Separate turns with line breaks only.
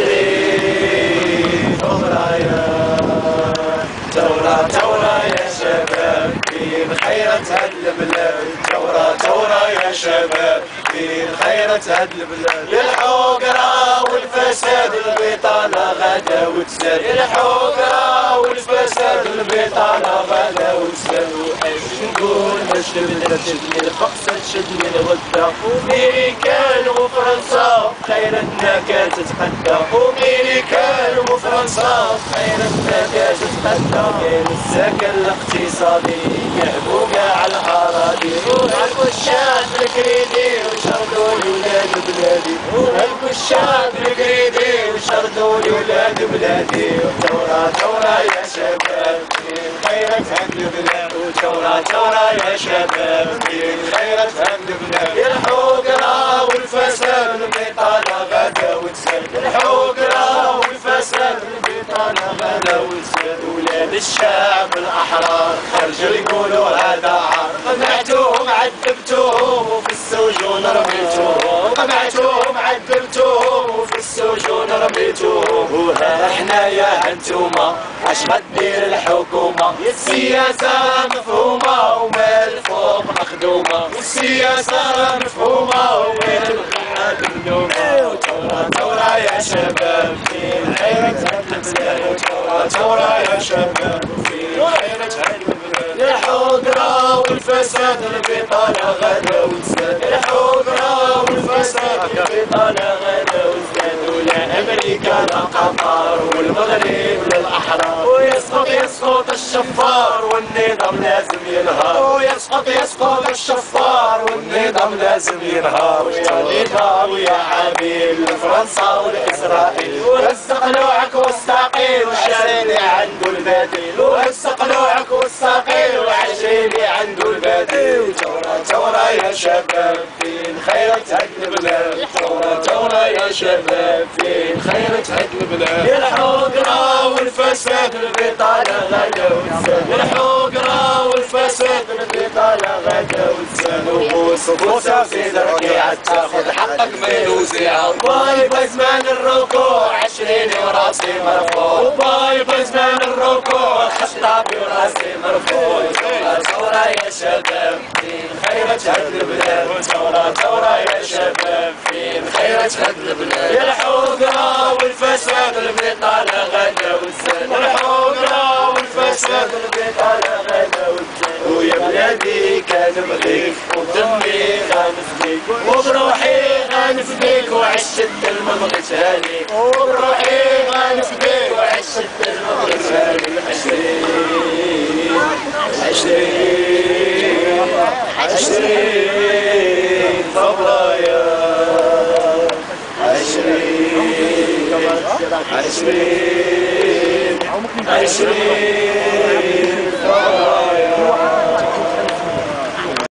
20 فبراير. ثورة يا شباب فين خيرة هاد البلاد. ثورة يا شباب فين خيرة هاد البلاد. الحقرة والفساد البطالة غدا وتزاد. الحقرة والفساد البطالة غدا وتزاد. واش نقول باش نبدا تشدني الفقصة تشدني الغدا. وميريكان وفرنسا خيرتنا كانت تتقدى. وميريكان وفرنسا خيرتنا كانت تتقدى. كاين السكن الاقتصادي يهبوا كاع الاراضي. وهلكوا الشعب الكريدي وشردوا لولاد بلادي. وهلكوا الشعب الكريدي وشردوا لولاد بلادي. ثورة يا شباب فين خيرة هاد البلاد. ثورة يا شباب فين خيرة هاد البلاد. الحقرة والفساد البطالة غدا وتزاد. الحقرة والفساد البطالة غدا وتزاد. ولاد الشعب الأحرار خرجوا يقولوا هذا عار. قمعتوهم عذبتوهم وفي السجون رميتوهم. قمعتوهم عذبتوهم وفي السجون رميتوهم. وها حنايا هانتوما اش غدير الحكومة. السياسة مفهومة ومال الفوق مخدومة. السياسة مفهومة ومال الخلاد ملومة. ثورة يا شباب فين خيرة هاد البلاد. ثورة يا شباب فين خيرة هاد البلاد. الحقرة والفساد البطالة غدا وتزاد. الحقرة والفساد البطالة غدا وتزاد. ولا أمريكا لا قطر والمغرب للأحرار. ويسقط الشفار والنظام لازم ينهار. ويسقط الشفار والنظام لازم ينهار. ويا نظام ويا عبيد لفرنسا والإسرائيل. وهز قلوعك واستقيل وعشريني عنده البديل. وهز قلوعك واستقيل وعشريني عنده البديل. ثورة يا شباب فين خيرة هاد البلاد. ثورة يا شباب فين خيرة هاد البلاد. الحقرة والفساد البطالة غدا وتزاد. الحقرة والفساد البطالة غدا وتزاد. وبوسة في دركي تاخد حقك من وزيعة. باي باي زمان الركوع عشريني وراسي مرفوع. وباي باي زمان الركوع خشطابي وراسي مرفوع. ثورة يا شباب فين خيرة هاد البلاد. ثورة يا شباب فين خيرة هاد البلاد. الحقرة والفساد البطالة غدا وتزاد. الحقرة والفساد البطالة غدا وتزاد. ويا بلادي كنبغيك وبدمي غنفديك. وبروحي غنفديك وعشت ما بغيتها ليك. وبروحي غنفديك وعشت ما بغيتها ليك. 20 فبراير. 20